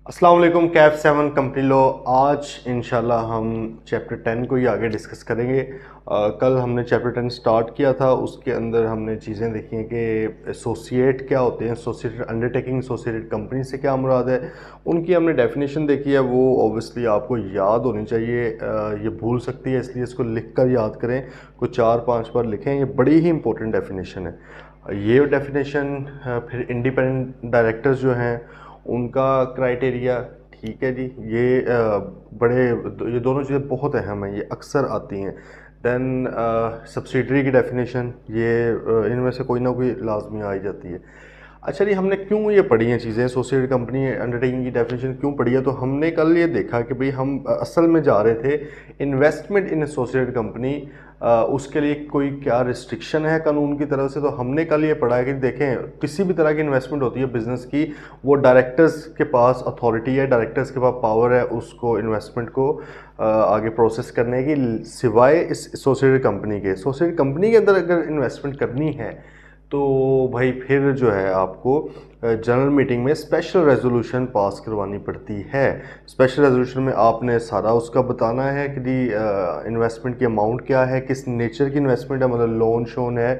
अस्सलाम वालेकुम। Kaif 7 company law. आज इंशाल्लाह हम चैप्टर 10 को ही आगे डिस्कस करेंगे। कल हमने चैप्टर 10 स्टार्ट किया था, उसके अंदर हमने चीज़ें देखी हैं कि एसोसिएट क्या होते हैं, एसोसिएटेड अंडरटेकिंग, एसोसिएटेड कंपनी से क्या मुराद है, उनकी हमने डेफिनेशन देखी है। वो ऑब्वियसली आपको याद होनी चाहिए, ये भूल सकती है, इसलिए इसको लिख कर याद करें, कुछ 4-5 बार लिखें। ये बड़ी ही इंपॉर्टेंट डेफिनेशन है ये डेफिनेशन। फिर इंडिपेंडेंट डायरेक्टर्स जो हैं उनका क्राइटेरिया, ठीक है जी। ये ये दोनों चीज़ें बहुत अहम हैं, ये अक्सर आती हैं। देन सब्सिडरी की डेफिनेशन, ये इनमें से कोई ना कोई लाजमी आ ही जाती है। अच्छा जी, हमने क्यों ये पढ़ी हैं चीज़ें, एसोसिएटेड कंपनी अंडरटेकिंग की डेफिनेशन क्यों पढ़ी है? तो हमने कल ये देखा कि भाई हम असल में जा रहे थे इन्वेस्टमेंट इन एसोसिएटेड कंपनी, उसके लिए कोई क्या रिस्ट्रिक्शन है कानून की तरफ से। तो हमने कल ये पढ़ा है कि देखें, किसी भी तरह की इन्वेस्टमेंट होती है बिजनेस की, वो डायरेक्टर्स के पास अथॉरिटी है, डायरेक्टर्स के पास पावर है उसको इन्वेस्टमेंट को आगे प्रोसेस करने की, सिवाय इस एसोसिएटेड कंपनी के। एसोसिएटेड कंपनी के अंदर अगर इन्वेस्टमेंट करनी है तो भाई फिर जो है आपको जनरल मीटिंग में स्पेशल रेजोल्यूशन पास करवानी पड़ती है। स्पेशल रेजोल्यूशन में आपने सारा उसका बताना है कि जी इन्वेस्टमेंट की अमाउंट क्या है, किस नेचर की इन्वेस्टमेंट है, मतलब लोन शोन है,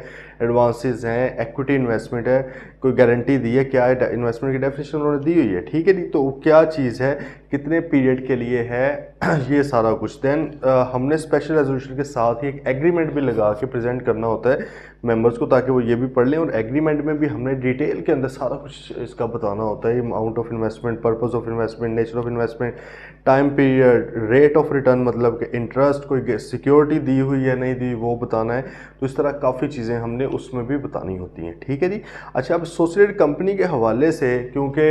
एडवांसेस हैं, एक्विटी इन्वेस्टमेंट है, कोई गारंटी दी है, क्या है इन्वेस्टमेंट की डेफिनेशन उन्होंने दी हुई है, ठीक है जी। तो क्या चीज़ है, कितने पीरियड के लिए है, ये सारा कुछ। देन हमने स्पेशल रेजोल्यूशन के साथ ही एक एग्रीमेंट भी लगा के प्रेजेंट करना होता है मेंबर्स को, ताकि वो ये भी पढ़ लें। और एग्रीमेंट में भी हमने डिटेल के अंदर सारा कुछ इसका बताना होता है, amount of investment, purpose of investment, nature of investment, time period, rate of return, मतलब कि इंटरेस्ट, कोई सिक्योरिटी दी हुई है नहीं दी, वो बताना है। तो इस तरह काफ़ी चीज़ें हमने उसमें भी बतानी होती हैं, ठीक है जी। अच्छा, अब एसोसिएटेड कंपनी के हवाले से, क्योंकि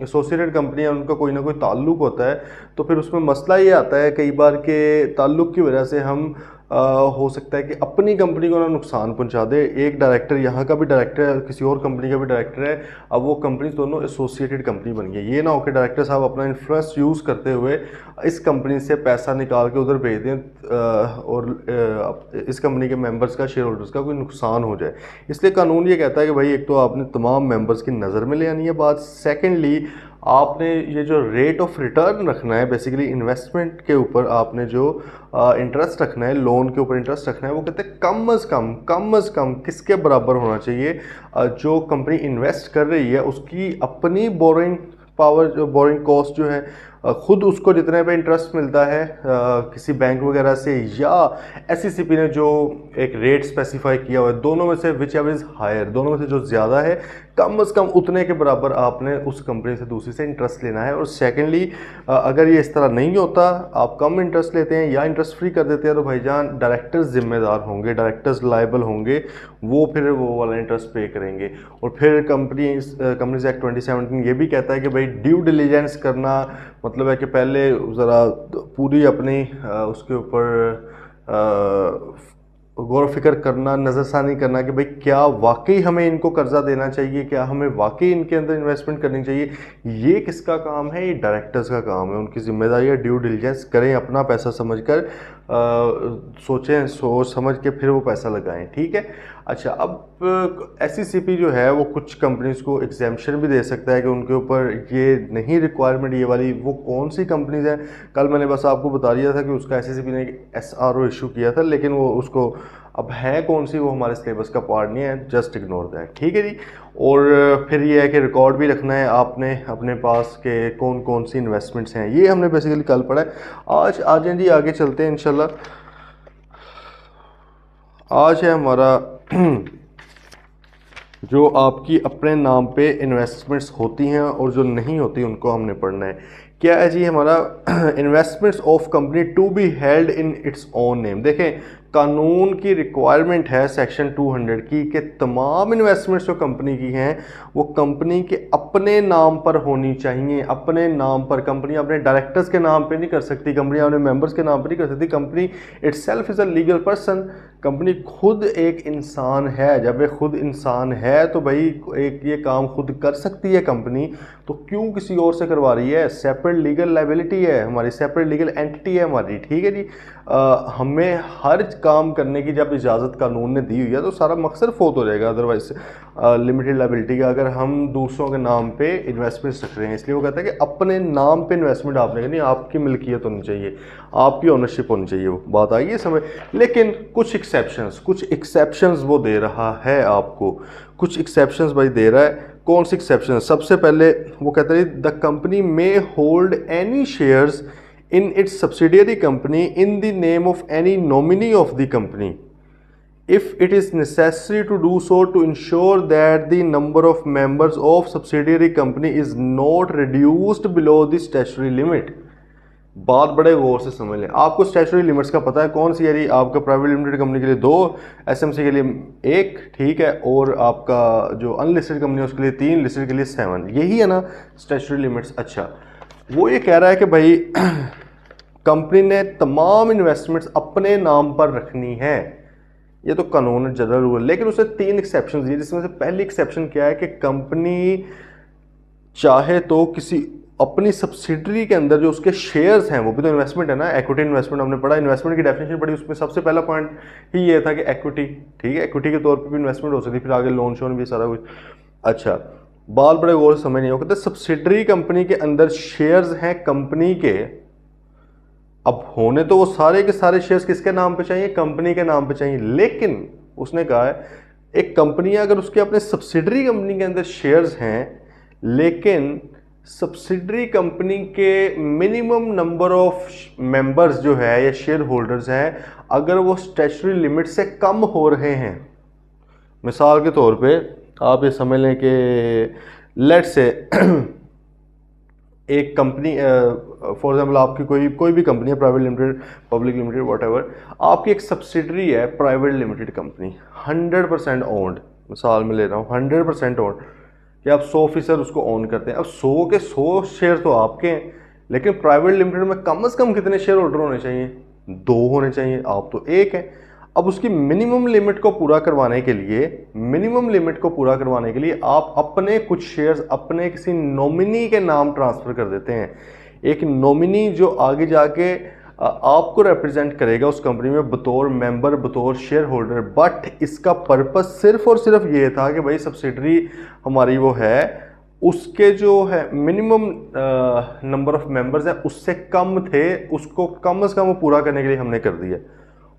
एसोसिएटेड कंपनी है उनका कोई ना कोई ताल्लुक होता है, तो फिर उसमें मसला ये आता है कई बार के ताल्लुक की वजह से हम हो सकता है कि अपनी कंपनी को ना नुकसान पहुंचा दे। एक डायरेक्टर यहाँ का भी डायरेक्टर है, किसी और कंपनी का भी डायरेक्टर है, अब वो कंपनी दोनों एसोसिएटेड कंपनी बन गई। ये ना हो कि डायरेक्टर साहब अपना इन्फ्लुएंस यूज़ करते हुए इस कंपनी से पैसा निकाल के उधर भेज दें और इस कंपनी के मेंबर्स का, शेयर होल्डर्स का कोई नुकसान हो जाए। इसलिए कानून ये कहता है कि भाई एक तो आपने तमाम मेंबर्स की नज़र में ले आनी है बात, सेकेंडली आपने ये जो रेट ऑफ रिटर्न रखना है, बेसिकली इन्वेस्टमेंट के ऊपर आपने जो इंटरेस्ट रखना है, लोन के ऊपर इंटरेस्ट रखना है, वो कहते हैं कम अज़ कम किसके बराबर होना चाहिए। जो कंपनी इन्वेस्ट कर रही है उसकी अपनी बोरिंग पावर, जो बोरिंग कॉस्ट जो है, खुद उसको जितने पे इंटरेस्ट मिलता है किसी बैंक वगैरह से, या एसईसीपी ने जो एक रेट स्पेसिफाई किया हुआ है, दोनों में से विच एवर इज़ हायर, दोनों में से जो ज़्यादा है, कम से कम उतने के बराबर आपने उस कंपनी से, दूसरी से इंटरेस्ट लेना है। और सेकेंडली अगर ये इस तरह नहीं होता, आप कम इंटरेस्ट लेते हैं या इंटरेस्ट फ्री कर देते हैं, तो भाईजान डायरेक्टर्स जिम्मेदार होंगे, डायरेक्टर्स लायबल होंगे, वो फिर वो वाला इंटरेस्ट पे करेंगे। और फिर कंपनीज एक्ट 2017 ये भी कहता है कि भाई ड्यू डिलीजेंस करना, मतलब है कि पहले ज़रा पूरी अपनी उसके ऊपर गौर फिक्र करना, नज़रसानी करना कि भाई क्या वाकई हमें इनको कर्जा देना चाहिए, क्या हमें वाकई इनके अंदर इन्वेस्टमेंट करनी चाहिए। ये किसका काम है? ये डायरेक्टर्स का काम है, उनकी जिम्मेदारी है ड्यू डिलिजेंस करें, अपना पैसा समझकर सोचें, सोच समझ के फिर वो पैसा लगाएं, ठीक है। अच्छा, अब एसईसीपी जो है वो कुछ कंपनीज को एग्जेम्पशन भी दे सकता है कि उनके ऊपर ये नहीं रिक्वायरमेंट ये वाली। वो कौन सी कंपनीज हैं? कल मैंने बस आपको बता दिया था कि उसका एसईसीपी ने एसआरओ इशू किया था, लेकिन वो उसको अब है कौन सी, वो हमारे सिलेबस का पार्ट नहीं है, जस्ट इग्नोर दैट, ठीक है जी। और फिर ये है कि रिकॉर्ड भी रखना है आपने अपने पास के कौन कौन सी इन्वेस्टमेंट्स हैं, ये हमने बेसिकली कल पढ़ा है। आज आ जाए जी, आगे चलते हैं इंशाल्लाह। आज है हमारा जो आपकी अपने नाम पे इन्वेस्टमेंट्स होती हैं और जो नहीं होती उनको हमने पढ़ना है। क्या है जी हमारा investments of company to be held in its own name. देखें, कानून की रिक्वायरमेंट है सेक्शन 200 की कि तमाम इन्वेस्टमेंट्स जो कंपनी की हैं वो कंपनी के अपने नाम पर होनी चाहिए, अपने नाम पर। कंपनी अपने डायरेक्टर्स के नाम पे नहीं कर सकती, कंपनी अपने मेंबर्स के नाम पर नहीं कर सकती। Company itself is a legal person, company खुद एक इंसान है। जब ये खुद इंसान है तो भाई एक ये काम खुद कर सकती है कंपनी, तो क्यों किसी और से करवा रही है? सेपरेट लीगल लायबिलिटी है हमारी, सेपरेट लीगल एंटिटी है हमारी, ठीक है जी। हमें हर काम करने की जब इजाज़त कानून ने दी हुई है तो सारा मकसद फोत हो जाएगा अदरवाइज लिमिटेड लायबिलिटी का, अगर हम दूसरों के नाम पे इन्वेस्टमेंट रख रहे हैं। इसलिए वो कहता है कि अपने नाम पे इन्वेस्टमेंट आपने करनी, आपकी मिल्कियत होनी चाहिए, आपकी ओनरशिप होनी चाहिए। वो बात आई है समझ। लेकिन कुछ एक्सेप्शंस वो दे रहा है आपको, कुछ एक्सेप्शंस भाई दे रहा है। कौन सी एक्सेप्शन? सबसे पहले वो कहता है the company may hold any shares in its subsidiary company in the name of any nominee of the company if it is necessary to do so to ensure that the number of members of subsidiary company is not reduced below the statutory limit। बात बड़े गौर से समझ लें। आपको statutory limits का पता है कौन सी है? आपका प्राइवेट लिमिटेड कंपनी के लिए 2, एसएमसी के लिए 1, ठीक है, और आपका जो अनलिस्टेड कंपनी है उसके लिए 3, लिस्टेड के लिए 7। यही है ना स्टैट्यूटरी लिमिट्स। अच्छा, वो ये कह रहा है कि भाई कंपनी ने तमाम इन्वेस्टमेंट्स अपने नाम पर रखनी है, ये तो कानून जनरल रूल। लेकिन उसने 3 एक्सेप्शन दिए, जिसमें से पहली एक्सेप्शन क्या है कि कंपनी चाहे तो किसी अपनी सब्सिडरी के अंदर जो उसके शेयर्स हैं, वो भी तो इन्वेस्टमेंट है ना, इक्विटी इन्वेस्टमेंट हमने पढ़ा, इन्वेस्टमेंट की डेफिनेशन पढ़ी, उसमें सबसे पहला पॉइंट ही ये था कि इक्विटी, ठीक है, इक्विटी के तौर पे भी इन्वेस्टमेंट हो सकती है, फिर आगे लोन शोन भी सारा कुछ। अच्छा, बाल बड़े गौर से समझ नहीं हो, कहते सब्सिडरी कंपनी के अंदर शेयर्स हैं कंपनी के, अब होने तो वो सारे के सारे शेयर्स किसके नाम पे चाहिए? कंपनी के नाम पे चाहिए। लेकिन उसने कहा है एक कंपनी अगर उसके अपने सब्सिडरी कंपनी के अंदर शेयर्स हैं, लेकिन सब्सिडरी कंपनी के मिनिमम नंबर ऑफ मेंबर्स जो है या शेयर होल्डर्स हैं, अगर वो स्टैट्यूटरी लिमिट से कम हो रहे हैं, मिसाल के तौर पे आप ये समझ लें कि लेट से एक कंपनी फॉर एग्जाम्पल आपकी कोई भी कंपनी है, private limited, public limited, whatever, आपकी एक सब्सिडरी है प्राइवेट लिमिटेड कंपनी 100% ओन्ड, मिसाल में ले रहा हूँ 100% ओन्ड, कि आप 100% उसको ओन करते हैं। अब 100 के 100 शेयर तो आपके हैं, लेकिन प्राइवेट लिमिटेड में कम से कम कितने शेयर होल्डर होने चाहिए? 2 होने चाहिए, आप तो 1 हैं। अब उसकी मिनिमम लिमिट को पूरा करवाने के लिए आप अपने कुछ शेयर्स अपने किसी नॉमिनी के नाम ट्रांसफ़र कर देते हैं। एक नॉमिनी जो आगे जाके आपको रिप्रेजेंट करेगा उस कंपनी में बतौर मेंबर, बतौर शेयर होल्डर। बट इसका पर्पस सिर्फ और सिर्फ ये था कि भाई सब्सिडरी हमारी वो है, उसके जो है मिनिमम नंबर ऑफ मेंबर्स हैं उससे कम थे, उसको कम से कम वो पूरा करने के लिए हमने कर दिया।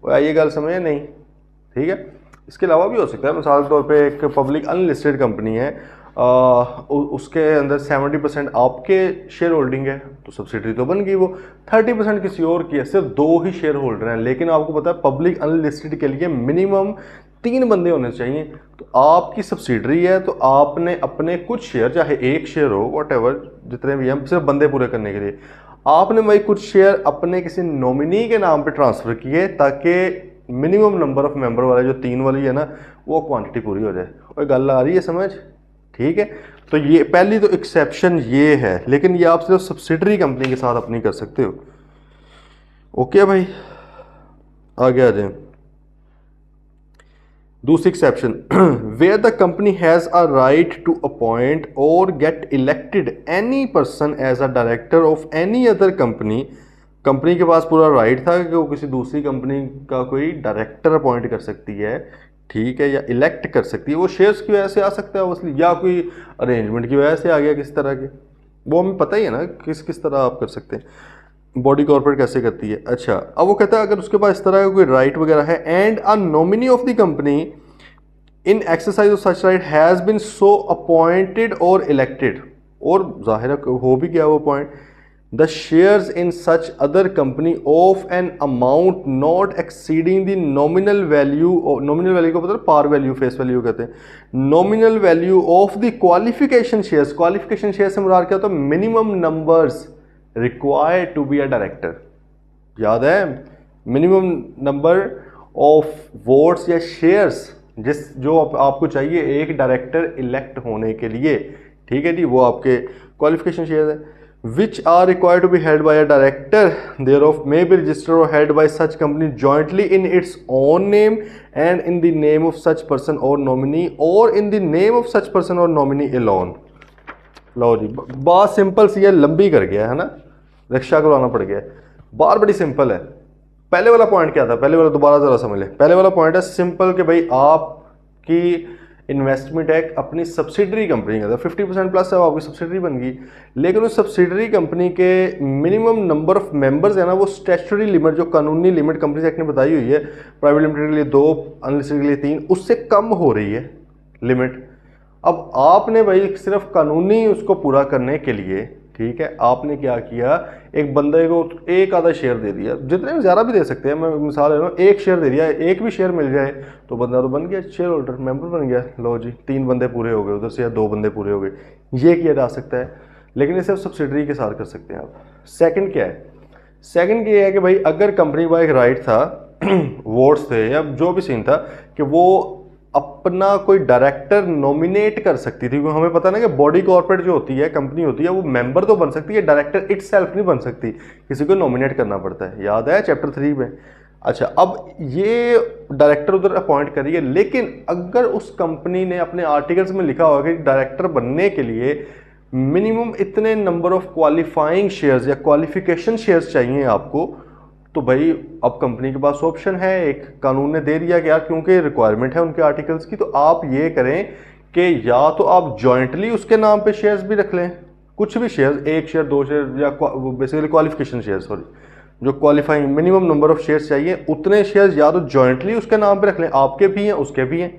ये गल समझे नहीं? ठीक है। इसके अलावा भी हो सकता है, मिसाल के तौर पे एक पब्लिक अनलिस्टेड कंपनी है, उसके अंदर 70% आपके शेयर होल्डिंग है, तो सब्सिडरी तो बन गई वो। 30% किसी और की है, सिर्फ 2 ही शेयर होल्डर हैं। लेकिन आपको पता है पब्लिक अनलिस्टेड के लिए मिनिमम 3 बंदे होने चाहिए। तो आपकी सब्सिडरी है तो आपने अपने कुछ शेयर, चाहे 1 शेयर हो, व्हाटएवर जितने भी हैं, सिर्फ बंदे पूरे करने के लिए आपने भाई कुछ शेयर अपने किसी नॉमिनी के नाम पे ट्रांसफ़र किए, ताकि मिनिमम नंबर ऑफ मेंबर वाला जो 3 वाली है ना, वो क्वांटिटी पूरी हो जाए। और गल आ रही है समझ? ठीक है। तो ये पहली तो एक्सेप्शन ये है, लेकिन ये आप सिर्फ सब्सिडरी कंपनी के साथ अपनी कर सकते हो। ओके भाई, आगे आ जाए। दूसरी exception, where the company has a right to appoint और get elected any person as a director of any other company. Company के पास पूरा राइट था कि वो किसी दूसरी कंपनी का कोई डायरेक्टर अपॉइंट कर सकती है, ठीक है, या इलेक्ट कर सकती है। वो शेयर्स की वजह से आ सकता है ऑब्वियसली, या कोई अरेंजमेंट की वजह से आ गया किस तरह के, वो हमें पता ही है ना किस किस तरह आप कर सकते हैं, बॉडी कॉर्पोरेट कैसे करती है। अच्छा, अब वो कहता है अगर उसके पास इस तरह का कोई राइट वगैरह है, and a nominee of the company in exercise of such right has been so appointed और इलेक्टेड, और जाहिर हो भी गया वो point, the shares in such other company of an amount not exceeding the nominal value, nominal value को पता है पार वैल्यू, फेस वैल्यू कहते हैं, nominal value of the qualification shares. Qualification share से मुराद क्या होता है? Minimum numbers required to be a director. याद है, मिनिमम नंबर ऑफ वोट्स या शेयर्स जो आपको चाहिए एक डायरेक्टर इलेक्ट होने के लिए, ठीक है जी, वो आपके क्वालिफिकेशन शेयर है। which are required to be held by a director thereof may be registered or held by such company jointly in its own name and in the name of such person or nominee or in the name of such person or nominee alone। लो जी, बात simple सी है, लंबी कर गया है ना, rickshaw करवाना पड़ गया। बात बड़ी सिंपल है। पहले वाला पॉइंट क्या था, पहले वाला दोबारा ज़रा समझ लें। पहले वाला पॉइंट है सिंपल कि भाई आपकी इन्वेस्टमेंट है अपनी सब्सिडरी कंपनी के अंदर, 50% प्लस है, वो आपकी सब्सिडरी बन गई। लेकिन उस सब्सिडरी कंपनी के मिनिमम नंबर ऑफ मेंबर्स है ना, वो स्टैट्यूटरी लिमिट जो कानूनी लिमिट कंपनी एक्ट ने बताई हुई है, प्राइवेट लिमिटेड के लिए 2, अनलिस्टेड के लिए 3, उससे कम हो रही है लिमिट। अब आपने भाई सिर्फ कानूनी उसको पूरा करने के लिए, ठीक है, आपने क्या किया, एक बंदे को एक आधा शेयर दे दिया, जितने भी ज़्यादा भी दे सकते हैं, मैं मिसाल ले रहा हूँ, एक शेयर दे दिया, एक भी शेयर मिल जाए तो बंदा तो बन गया शेयर होल्डर, मेंबर बन गया। लो जी, 3 बंदे पूरे हो गए उधर से, या 2 बंदे पूरे हो गए, ये किया जा सकता है। लेकिन ये सिर्फ सब्सिडरी के साथ कर सकते हैं आप। सेकंड क्या है, सेकंड ये है कि भाई अगर कंपनी का एक राइट था, वोट्स थे या जो भी सीन था, कि वो अपना कोई डायरेक्टर नॉमिनेट कर सकती थी, क्योंकि हमें पता ना कि बॉडी कॉर्पोरेट जो होती है, कंपनी होती है, वो मेंबर तो बन सकती है, डायरेक्टर इटसेल्फ नहीं बन सकती, किसी को नॉमिनेट करना पड़ता है, याद है चैप्टर 3 में। अच्छा, अब ये डायरेक्टर उधर अपॉइंट करिए, लेकिन अगर उस कंपनी ने अपने आर्टिकल्स में लिखा होगा कि डायरेक्टर बनने के लिए मिनिमम इतने नंबर ऑफ क्वालिफाइंग शेयर्स या क्वालिफिकेशन शेयर्स चाहिए आपको, तो भाई अब कंपनी के पास ऑप्शन है, एक कानून ने दे दिया कि यार क्योंकि रिक्वायरमेंट है उनके आर्टिकल्स की, तो आप ये करें कि या तो आप जॉइंटली उसके नाम पे शेयर्स भी रख लें, कुछ भी शेयर्स, 1 शेयर 2 शेयर, या बेसिकली क्वालिफिकेशन शेयर, सॉरी, जो qualifying minimum number of shares चाहिए उतने शेयर्स या तो जॉइंटली उसके नाम पे रख लें, आपके भी हैं उसके भी हैं,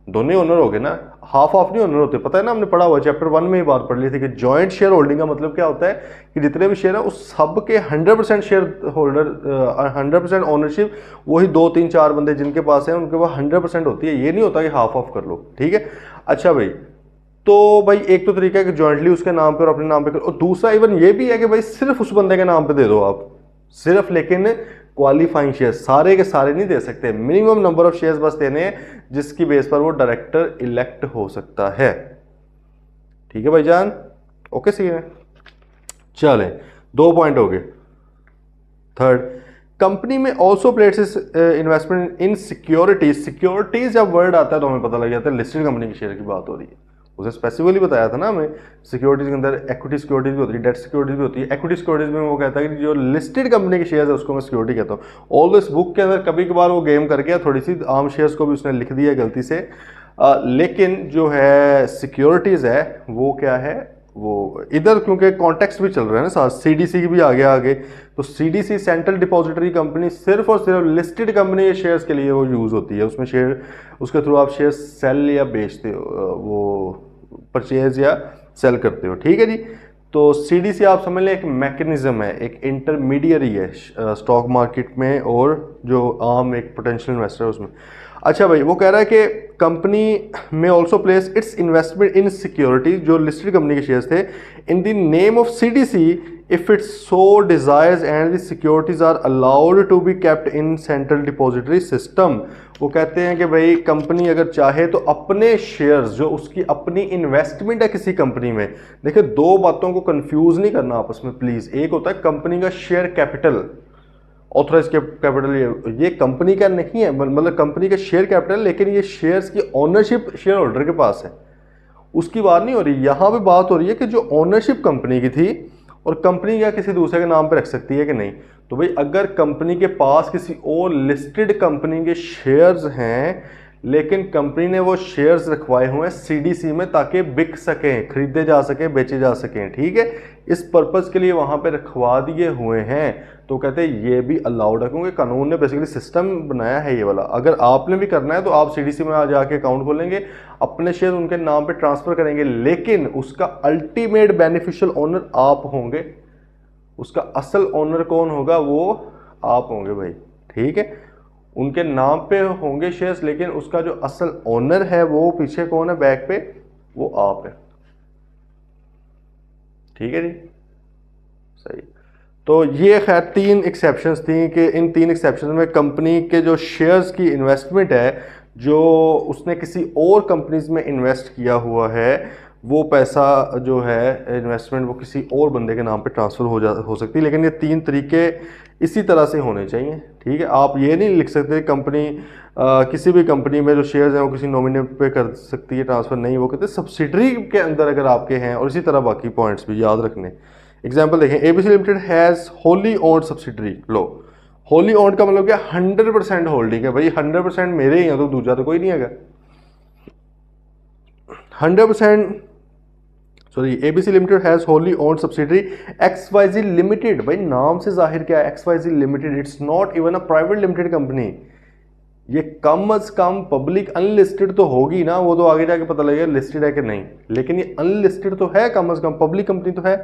दोनों ही ओनर हो गए ना, हाफ ऑफ नहीं ओनर होते, पता है ना, हमने पढ़ा हुआ चैप्टर 1 में ही बात पढ़ ली थी कि जॉइंट शेयर होल्डिंग का मतलब क्या होता है कि जितने भी शेयर है उस सब के 100% शेयर होल्डर, 100% ओनरशिप वही 2, 3, 4 बंदे जिनके पास है उनके पास 100% होती है, ये नहीं होता कि हाफ ऑफ कर लो, ठीक है। अच्छा भाई, तो भाई एक तो तरीका है कि जॉइंटली उसके नाम पे और अपने नाम पे करो, और दूसरा इवन ये भी है कि भाई सिर्फ उस बंदे के नाम पे दे दो आप सिर्फ, लेकिन क्वालिफाइंग शेयर सारे के सारे नहीं दे सकते, मिनिमम नंबर ऑफ शेयर्स बस देने हैं जिसकी बेस पर वो डायरेक्टर इलेक्ट हो सकता है, ठीक है भाईजान, ओके सही है। चलें, 2 पॉइंट हो गए। थर्ड, कंपनी में also places investment in securities, securities जब वर्ड आता है तो हमें पता लग जाता है लिस्टेड कंपनी के शेयर की बात हो रही है, उसे स्पेसिफिकली बताया था ना हमें, सिक्योरिटीज के अंदर एक्विटी सिक्योरिटीज भी होती है, डेट सिक्योरिटीज भी होती है। एक्विटी सिक्योरिटीज में वो कहता है कि जो लिस्टेड कंपनी के शेयर्स है उसको मैं सिक्योरिटी कहता हूँ। ऑल दिस बुक के अंदर कभी कभार वो गेम कर गया, थोड़ी सी आम शेयर्स को भी उसने लिख दिया गलती से, लेकिन जो है सिक्योरिटीज है वो क्या है, वो इधर क्योंकि कॉन्टेक्स्ट भी चल रहा है ना साथ, सीडीसी की भी आगे, तो सीडीसी सेंट्रल डिपॉजिटरी कंपनी सिर्फ और सिर्फ लिस्टेड कंपनी के शेयर्स के लिए वो यूज़ होती है, उसमें शेयर, उसके थ्रू आप शेयर सेल या बेचते हो, वो परचेज या सेल करते हो, ठीक है जी। तो सीडीसी आप समझ लें एक मैकेनिज्म है, एक इंटरमीडियरी है स्टॉक मार्केट में और जो आम एक पोटेंशियल इन्वेस्टर है उसमें। अच्छा भाई, वो कह रहा है कि कंपनी में also place its investment in securities, जो लिस्टेड कंपनी के शेयर्स थे, in the name of CDC if it so desires and the securities are allowed to be kept in central depository system. वो कहते हैं कि भाई company अगर चाहे तो अपने शेयर्स, जो उसकी अपनी इन्वेस्टमेंट है किसी कंपनी में, देखिए 2 बातों को कंफ्यूज नहीं करना आपस में प्लीज। एक होता है कंपनी का शेयर कैपिटल, ऑथराइज कैपिटल, ये कंपनी का नहीं है, मतलब कंपनी का शेयर कैपिटल, लेकिन ये शेयर्स की ओनरशिप शेयर होल्डर के पास है, उसकी बात नहीं हो रही। यहाँ पे बात हो रही है कि जो ओनरशिप कंपनी की थी और कंपनी क्या किसी दूसरे के नाम पे रख सकती है कि नहीं। तो भाई अगर कंपनी के पास किसी और लिस्टेड कंपनी के शेयर्स हैं, लेकिन कंपनी ने वो शेयर्स रखवाए हुए हैं सीडीसी में ताकि बिक सकें, खरीदे जा सकें, बेचे जा सकें, ठीक है, इस पर्पस के लिए वहाँ पे रखवा दिए हुए हैं, तो कहते हैं ये भी अलाउड है, क्योंकि कानून ने बेसिकली सिस्टम बनाया है ये वाला। अगर आपने भी करना है तो आप सीडीसी में आ जाके अकाउंट खोलेंगे, अपने शेयर उनके नाम पे ट्रांसफर करेंगे, लेकिन उसका अल्टीमेट बेनिफिशियल ओनर आप होंगे, उसका असल ओनर कौन होगा, वो आप होंगे भाई, ठीक है। उनके नाम पे होंगे शेयर्स, लेकिन उसका जो असल ओनर है वो पीछे कौन है, बैक पे, वो आप है, ठीक है जी, सही। तो ये खैर 3 एक्सेप्शंस थी कि इन 3 एक्सेप्शंस में कंपनी के जो शेयर्स की इन्वेस्टमेंट है, जो उसने किसी और कंपनीज में इन्वेस्ट किया हुआ है, वो पैसा जो है इन्वेस्टमेंट वो किसी और बंदे के नाम पे ट्रांसफ़र हो सकती है। लेकिन ये 3 तरीके इसी तरह से होने चाहिए, ठीक है। आप ये नहीं लिख सकते कंपनी किसी भी कंपनी में जो शेयर्स हैं वो किसी नॉमिनी पे कर सकती है ट्रांसफ़र, नहीं, वो कहते सब्सिडरी के अंदर अगर आपके हैं, और इसी तरह बाकी पॉइंट्स भी याद रखने। एग्जाम्पल देखें, ABC limited has wholly owned subsidiary. Low, wholly owned का मतलब क्या, 100% होल्डिंग है भाई, 100% मेरे ही हैं, तो दूसरा तो कोई नहीं है। 100%, sorry, ABC limited has wholly owned subsidiary XYZ limited. भाई नाम से जाहिर क्या है, XYZ limited, it's not even a private limited company. ये कम अज कम पब्लिक अनलिस्टेड तो होगी ना, वो तो आगे जाके पता लगेगा लिस्टेड है कि नहीं, लेकिन ये अनलिस्टेड तो है, कम अज कम पब्लिक कंपनी तो है।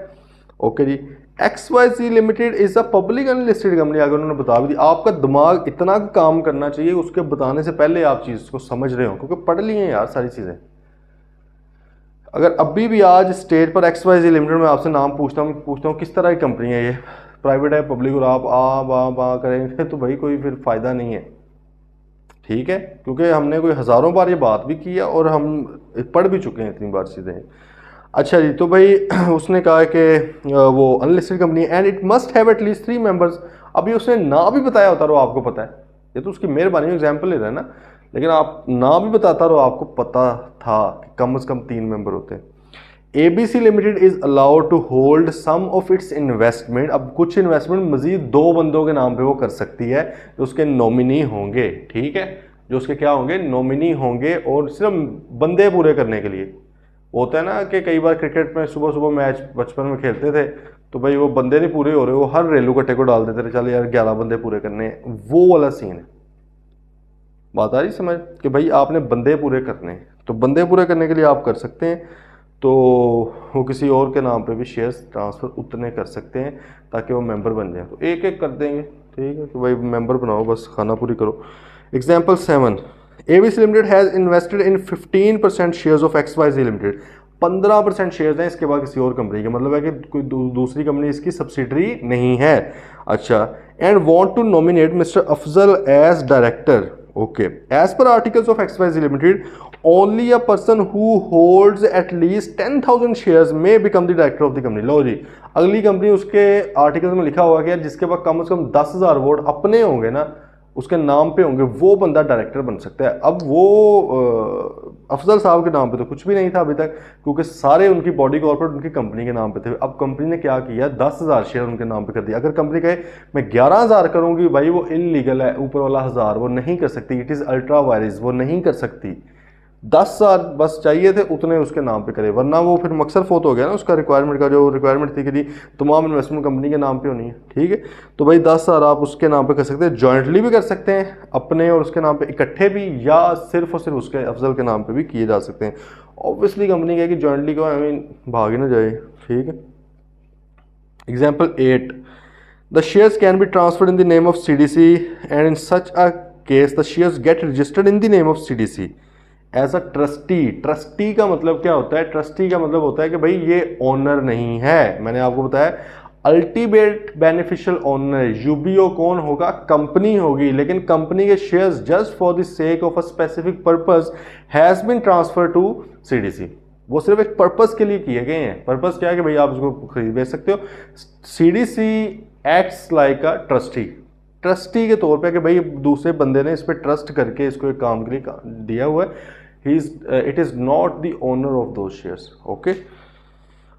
ओके जी, XYZ limited is a public unlisted company, अगर उन्होंने बता भी दी। आपका दिमाग इतना काम करना चाहिए उसके बताने से पहले आप चीज़ को समझ रहे हो, क्योंकि पढ़ लिए यार सारी चीज़ें। अगर अभी भी आज स्टेज पर XYZ लिमिटेड में आपसे नाम पूछता हूँ किस तरह की कंपनी है ये, प्राइवेट है, पब्लिक, और आप आ बा करेंगे तो भाई कोई फिर फ़ायदा नहीं है, ठीक है। क्योंकि हमने कोई हज़ारों बार ये बात भी की है और हम पढ़ भी चुके हैं इतनी बार चीज़ें। अच्छा जी, तो भाई उसने कहा कि वो अनलिस्टेड कंपनी है and it must have at least 3 members. अभी उसने ना भी बताया होता तो आपको पता है, ये तो उसकी मेहरबानी एग्जाम्पल ले रहा है ना, लेकिन आप ना भी बताता तो आपको पता था कि कम से कम 3 मेंबर होते हैं। ABC limited is allowed to hold some of its investment. अब कुछ इन्वेस्टमेंट मजीद 2 बंदों के नाम पे वो कर सकती है, जो उसके नॉमिनी होंगे, ठीक है, जो उसके क्या होंगे, नॉमिनी होंगे, और सिर्फ बंदे पूरे करने के लिए। होता है ना कि कई बार क्रिकेट में सुबह सुबह मैच बचपन में खेलते थे, तो भाई वो बंदे नहीं पूरे हो रहे, वो हर रेलू कट्टे को डाल देते थे, चल यार 11 बंदे पूरे करने, वो वाला सीन है। बात आ रही समझ कि भाई आपने बंदे पूरे करने हैं, तो बंदे पूरे करने के लिए आप कर सकते हैं, तो वो किसी और के नाम पे भी शेयर्स ट्रांसफ़र उतने कर सकते हैं ताकि वो मेंबर बन जाए। तो एक एक कर देंगे, ठीक है, कि भाई मेंबर बनाओ, बस खाना पूरी करो। Example 7, ABC limited has invested in 15% shares of XYZ limited. 15% shares हैं इसके बाद किसी और कंपनी के, मतलब है कि कोई दूसरी कंपनी इसकी सब्सिडरी नहीं है। अच्छा, and want to nominate mister Afzal as director. Okay, as per articles of XYZ limited only a person who holds at least 10,000 shares may become the director of the company. लो जी, अगली company उसके articles में लिखा हुआ कि जिसके पास कम से कम 10,000 वोट अपने होंगे ना, उसके नाम पे होंगे, वो बंदा डायरेक्टर बन सकता है। अब वो अफजल साहब के नाम पे तो कुछ भी नहीं था अभी तक, क्योंकि सारे उनकी बॉडी कॉर्पोरेट उनकी कंपनी के नाम पे थे। अब कंपनी ने क्या किया, 10,000 शेयर उनके नाम पे कर दिया। अगर कंपनी कहे मैं 11,000 करूंगी, भाई वो इलीगल है, ऊपर वाला 1,000 वो नहीं कर सकती, इट इज़ अल्ट्रा वायरस, वो नहीं कर सकती। 10,000 बस चाहिए थे, उतने उसके नाम पे करे, वरना वो फिर मकसद फोत हो गया ना उसका, रिक्वायरमेंट का जो रिक्वायरमेंट थी कि तमाम इन्वेस्टमेंट कंपनी के नाम पे होनी है, ठीक है। तो भाई 10,000 आप उसके नाम पे कर सकते हैं, जॉइंटली भी कर सकते हैं अपने और उसके नाम पे इकट्ठे भी, या सिर्फ और सिर्फ उसके अफजल के नाम पे भी किए जा सकते हैं। ऑब्वियसली कंपनी कहे कि जॉइंटली को, आई मीन भाग ही ना जाए, ठीक है। Example 8, the shares can be transferred in the name of CDC and in such a case the shares get registered in the name of CDC as a trustee. Trustee का मतलब क्या होता है, ट्रस्टी का मतलब होता है कि भाई ये ओनर नहीं है, मैंने आपको बताया अल्टीमेट बेनिफिशियल ओनर UBO कौन होगा, कंपनी होगी, लेकिन कंपनी के shares just for the sake of a specific purpose has been transfer to CDC। वो सिर्फ एक पर्पस के लिए किए गए हैं। पर्पस क्या है कि भाई आप उसको खरीद बेच सकते हो। CDC एक्ट्स लाइक अ ट्रस्टी, ट्रस्टी के तौर पे कि भाई दूसरे बंदे ने इस पर ट्रस्ट करके इसको एक काम के लिए दिया हुआ है, it is not the owner of those shares. Okay,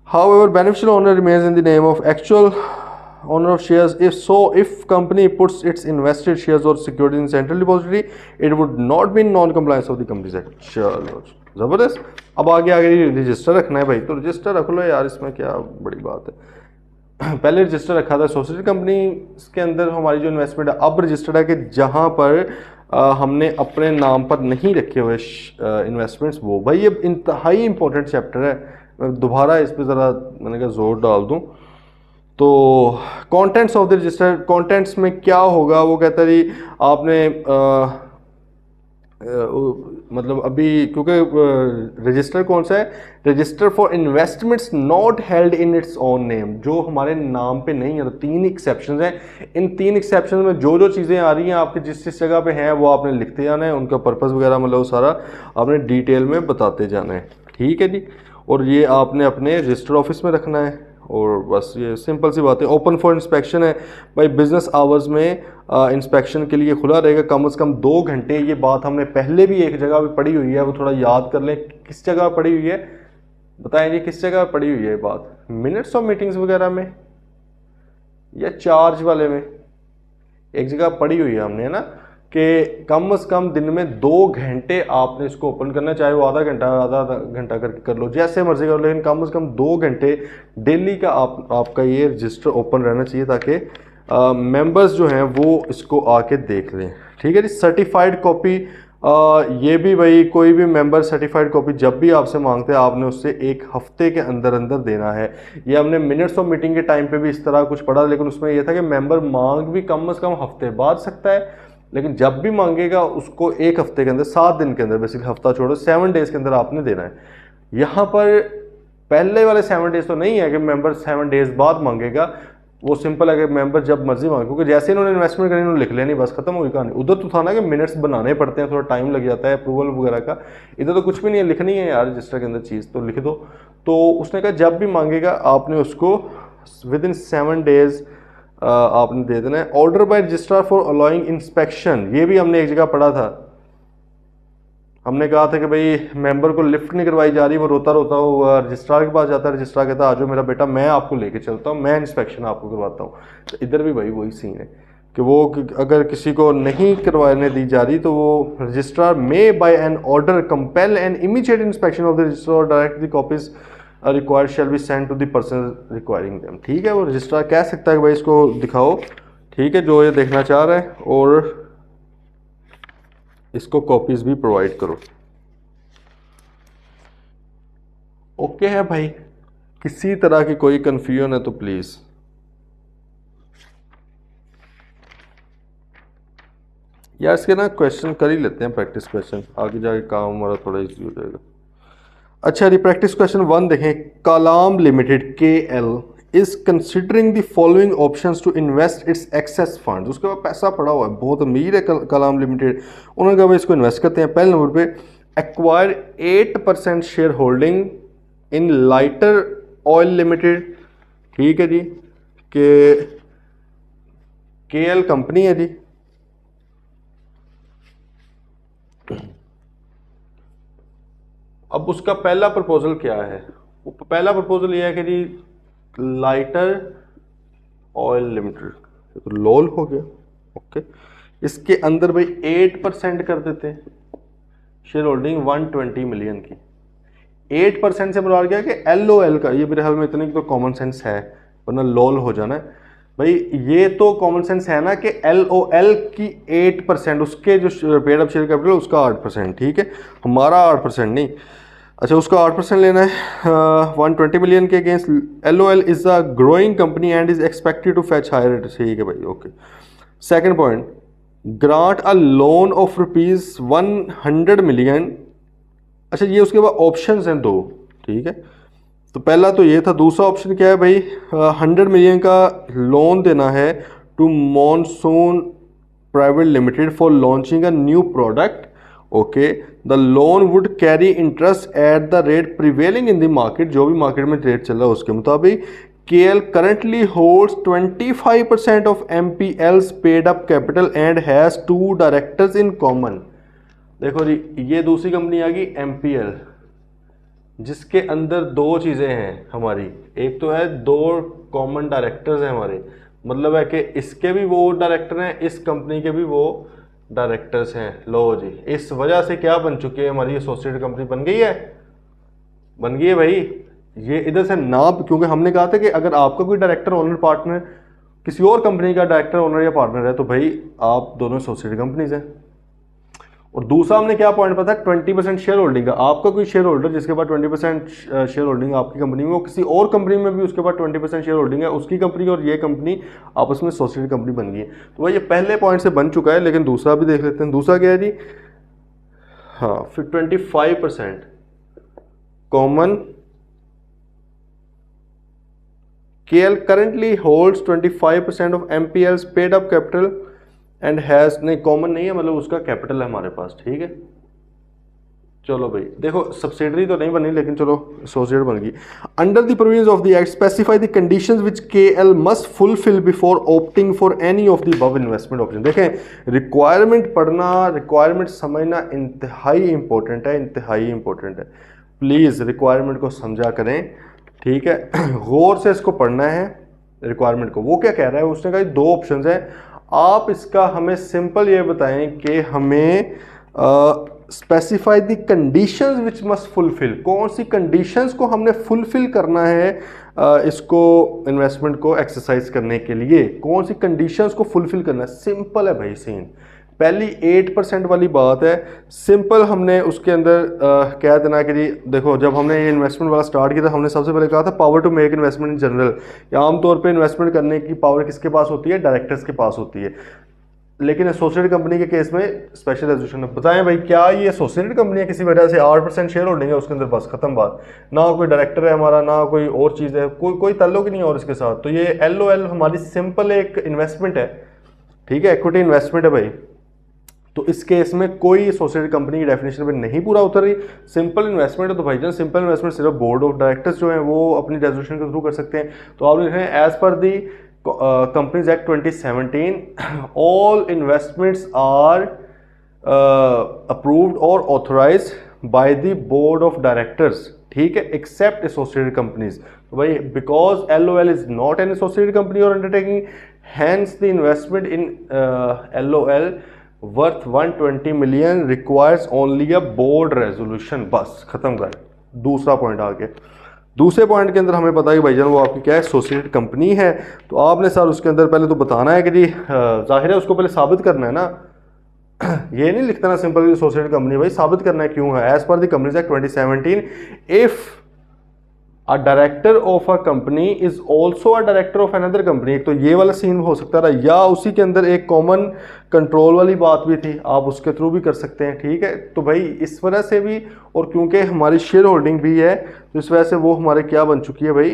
however beneficial owner remains in the name of actual owner of shares. If company puts its invested shares or securities in central depository, it would not be in non-compliance of the Companies Act. चलो जबरदस्त। अब आगे register रखना है भाई, तो register रख लो यार, इसमें क्या बड़ी बात है। पहले रजिस्टर रखा था सोसाइटी कंपनी के अंदर हमारी जो इन्वेस्टमेंट है, अब रजिस्टर्ड है कि जहाँ पर हमने अपने नाम पर नहीं रखे हुए इन्वेस्टमेंट्स, वो भाई ये इंतहाई इंपॉर्टेंट चैप्टर है, मैं दोबारा इस पर ज़रा मैंने कहा जोर डाल दूँ। तो contents of the register, contents में क्या होगा, वो कहता है जी आपने मतलब अभी क्योंकि रजिस्टर कौन सा है, register for investments not held in its own name, जो हमारे नाम पे नहीं है। तो 3 एक्सेप्शंस हैं, इन 3 एक्सेप्शंस में जो जो चीज़ें आ रही हैं आपके जिस जिस जगह पे हैं वो आपने लिखते जाना है, उनका पर्पस वगैरह मतलब वो सारा आपने डिटेल में बताते जाना है, ठीक है जी। और ये आपने अपने रजिस्टर ऑफिस में रखना है। और बस ये सिंपल सी बात है। ओपन फॉर इंस्पेक्शन है भाई, बिजनेस आवर्स में इंस्पेक्शन के लिए खुला रहेगा कम से कम 2 घंटे। ये बात हमने पहले भी एक जगह पे पढ़ी हुई है, वो थोड़ा याद कर लें। किस जगह पढ़ी हुई है बताएं जी, किस जगह पढ़ी हुई है बात? मिनट्स ऑफ मीटिंग्स वगैरह में या चार्ज वाले में? एक जगह पढ़ी हुई है हमने, है ना, कि कम से कम दिन में 2 घंटे आपने इसको ओपन करना, चाहे वो आधा घंटा करके कर लो, जैसे मर्जी कर लो, लेकिन कम से कम 2 घंटे डेली का आपका ये रजिस्टर ओपन रहना चाहिए, ताकि मेंबर्स जो हैं वो इसको आके देख लें। ठीक है जी। सर्टिफाइड कॉपी, ये भी भाई कोई भी मेंबर सर्टिफाइड कॉपी जब भी आपसे मांगते हैं आपने उससे 1 हफ्ते के अंदर अंदर देना है। ये हमने मिनट्स ऑफ मीटिंग के टाइम पे भी इस तरह कुछ पढ़ा, लेकिन उसमें यह था कि मेंबर मांग भी कम से कम हफ्ते बाद सकता है, लेकिन जब भी मांगेगा उसको 1 हफ्ते के अंदर, 7 दिन के अंदर, बेसिकली हफ्ता छोड़ो 7 डेज के अंदर आपने देना है। यहाँ पर पहले वाले 7 डेज तो नहीं है कि मेंबर 7 डेज बाद मांगेगा, वो सिंपल है कि मेंबर जब मर्जी मांगे, क्योंकि जैसे इन्होंने इन्वेस्टमेंट करी उन्होंने लिख लेनी, बस खत्म हुई कहानी। उधर तो था ना कि मिनट्स बनाने पड़ते हैं, थोड़ा टाइम लग जाता है अप्रूवल वगैरह का। इधर तो कुछ भी नहीं है, लिखनी है यार रजिस्टर के अंदर चीज़, तो लिख दो। तो उसने कहा जब भी मांगेगा आपने उसको विद इन 7 डेज आपने दे देना है। Order by registrar for allowing inspection, ये भी हमने एक जगह पढ़ा था। हमने कहा था कि भाई मेंबर को लिफ्ट नहीं करवाई जा रही, वो रोता रोता वो रजिस्ट्रार के पास जाता है, रजिस्ट्रार कहता है आजो मेरा बेटा, मैं आपको लेके चलता हूँ, मैं इंस्पेक्शन आपको करवाता हूँ। तो इधर भी भाई वही सीन है कि वो अगर किसी को नहीं करवाने दी जा रही तो वो registrar may by an order compel an immediate inspection of the register और direct the copies required shall be send to the person requiring them. ठीक है, वो रजिस्ट्रार कह सकता है कि भाई इसको दिखाओ, ठीक है, जो ये देखना चाह रहा है, और इसको कॉपीज भी प्रोवाइड करो। ओके है भाई, किसी तरह की कोई कंफ्यूजन है तो प्लीज। यार इसके ना क्वेश्चन कर ही लेते हैं, प्रैक्टिस क्वेश्चन, आगे जाके काम हमारा थोड़ा इजी हो जाएगा। अच्छा जी, प्रैक्टिस क्वेश्चन 1 देखें। Kalam limited KL is considering the following options to invest its excess fund. उसके बाद पैसा पड़ा हुआ है, बहुत अमीर है कलाम लिमिटेड। उन्होंने कहा भाई इसको इन्वेस्ट करते हैं। पहले नंबर पे acquire 8% share holding in lighter oil limited. ठीक है जी, के KL कंपनी है जी। अब उसका पहला प्रपोजल क्या है? पहला प्रपोजल यह है कि जी लाइटर ऑयल लिमिटेड, तो लोल हो गया। ओके, इसके अंदर भाई 8% कर देते हैं, शेयर होल्डिंग 120 मिलियन की। 8% से मुराद क्या है कि LOL का, ये मेरे ख्याल में इतनी तो कॉमन सेंस है, वरना लोल हो जाना है भाई। ये तो कॉमन सेंस है ना कि LOL की 8%, उसके जो पेड अप शेयर कैपिटल उसका 8%। ठीक है, हमारा 8% नहीं। अच्छा, उसका 8% लेना है 120 मिलियन के against. LOL is a growing company and is expected to fetch higher rate. ठीक है भाई, okay. Second point, grant a loan of ₹100 million. अच्छा, ये उसके बाद ऑप्शंस हैं 2। ठीक है, तो पहला तो ये था। दूसरा ऑप्शन क्या है भाई? 100 मिलियन का लोन देना है to Monsoon Private Limited for launching a new product. Okay, the loan would carry interest at the rate prevailing in the market, जो भी मार्केट में रेट चल रहा है उसके मुताबिक। KL currently holds 25% of MPL's paid up capital and has 2 directors in common। देखो जी, ये दूसरी कंपनी आ गई MPL, जिसके अंदर 2 चीज़ें हैं हमारी। एक तो है 2 कॉमन डायरेक्टर्स हैं हमारे, मतलब है कि इसके भी वो डायरेक्टर हैं, इस कंपनी के भी वो डायरेक्टर्स हैं। लो जी, इस वजह से क्या बन चुकी है हमारी एसोसिएटेड कंपनी, बन गई है, बन गई है भाई। ये इधर से ना, क्योंकि हमने कहा था कि अगर आपका कोई डायरेक्टर ओनर पार्टनर किसी और कंपनी का डायरेक्टर ओनर या पार्टनर है तो भाई आप दोनों एसोसिएटेड कंपनीज हैं। और दूसरा हमने क्या पॉइंट पता, 20% शेयर होल्डिंग का। आपका कोई शेयर होल्डर जिसके पास 20% शेयर होल्डिंग आपकी कंपनी में, वो किसी और कंपनी में भी उसके पास 20% शेयर होल्डिंग है, उसकी कंपनी और ये कंपनी आपस में एसोसिएटेड कंपनी बन गई है। तो भाई ये पहले पॉइंट से बन चुका है, लेकिन दूसरा भी देख लेते हैं। दूसरा क्या है जी? हाँ, फिर 25% common. KL currently holds 25% of MPL's paid up capital and has, नहीं कॉमन नहीं है, मतलब उसका कैपिटल है हमारे पास। ठीक है, चलो भाई देखो सब्सिडरी तो नहीं बनी लेकिन चलो एसोसिएट बन गई। Under the provisions of the act specify the conditions which KL must fulfil before opting for any of the above investment option. देखें रिक्वायरमेंट पढ़ना, रिक्वायरमेंट समझना इंतहाई इंपॉर्टेंट है, इंतहाई इंपॉर्टेंट है। प्लीज़ रिक्वायरमेंट को समझा करें, ठीक है, गौर से इसको पढ़ना है रिक्वायरमेंट को। वो क्या कह रहा है, उसने कहा दो ऑप्शंस हैं, आप इसका हमें सिंपल ये बताएं कि हमें specify the conditions which must fulfil, कौन सी कंडीशंस को हमने फुलफिल करना है इसको इन्वेस्टमेंट को एक्सरसाइज करने के लिए, कौन सी कंडीशंस को फुलफिल करना है। सिंपल है भाई सीन, पहली 8% वाली बात है, सिंपल हमने उसके अंदर कह देना कि जी देखो जब हमने ये इन्वेस्टमेंट वाला स्टार्ट किया था हमने सबसे पहले कहा था power to make investment in general. आमतौर पे इन्वेस्टमेंट करने की पावर किसके पास होती है, डायरेक्टर्स के पास होती है, लेकिन एसोसिएटेड कंपनी के केस में स्पेशल रेजोल्यूशन। बताएं भाई क्या ये एसोसिएटेड कंपनी है, किसी वजह से 8% शेयर होल्डिंग है उसके अंदर, बस खत्म बात, ना कोई डायरेक्टर है हमारा, ना कोई और चीज़ है, कोई ताल्लुक ही नहीं है और इसके साथ। तो ये LOL हमारी सिंपल एक इन्वेस्टमेंट है, ठीक है, इक्विटी इन्वेस्टमेंट है भाई। तो इस केस में कोई एसोसिएटेड कंपनी की डेफिनेशन में नहीं पूरा उतर रही, सिंपल इन्वेस्टमेंट है। तो भाईजान सिंपल इन्वेस्टमेंट सिर्फ बोर्ड ऑफ डायरेक्टर्स जो हैं वो अपनी रेजोल्यूशन के थ्रू कर सकते हैं। तो आप लिख रहे हैं as per the companies act 2017 all investments are approved और authorised by the board of directors, ठीक है, एक्सेप्ट एसोसिएटेड कंपनीज। तो भाई because LOL is not an associated company और undertaking, hence the investment in LOL worth 120 million requires only a board resolution. बस खत्म कर। दूसरा पॉइंट आ गया, दूसरे पॉइंट के अंदर हमें पता है कि भाईजान वो आपकी क्या है, एसोसिएटेड कंपनी है। तो आपने सर उसके अंदर पहले तो बताना है कि जी जाहिर है उसको पहले साबित करना है ना, ये नहीं लिखता ना सिंपल एसोसिएटेड कंपनी, भाई साबित करना है क्यों है। As per the Companies act 2017 if a director of a company is also a director of another company, एक तो ये वाला सीन हो सकता था, या उसी के अंदर एक कॉमन कंट्रोल वाली बात भी थी, आप उसके थ्रू भी कर सकते हैं, ठीक है। तो भाई इस वजह से भी, और क्योंकि हमारी शेयर होल्डिंग भी है तो इस वजह से वो हमारे क्या बन चुकी है भाई,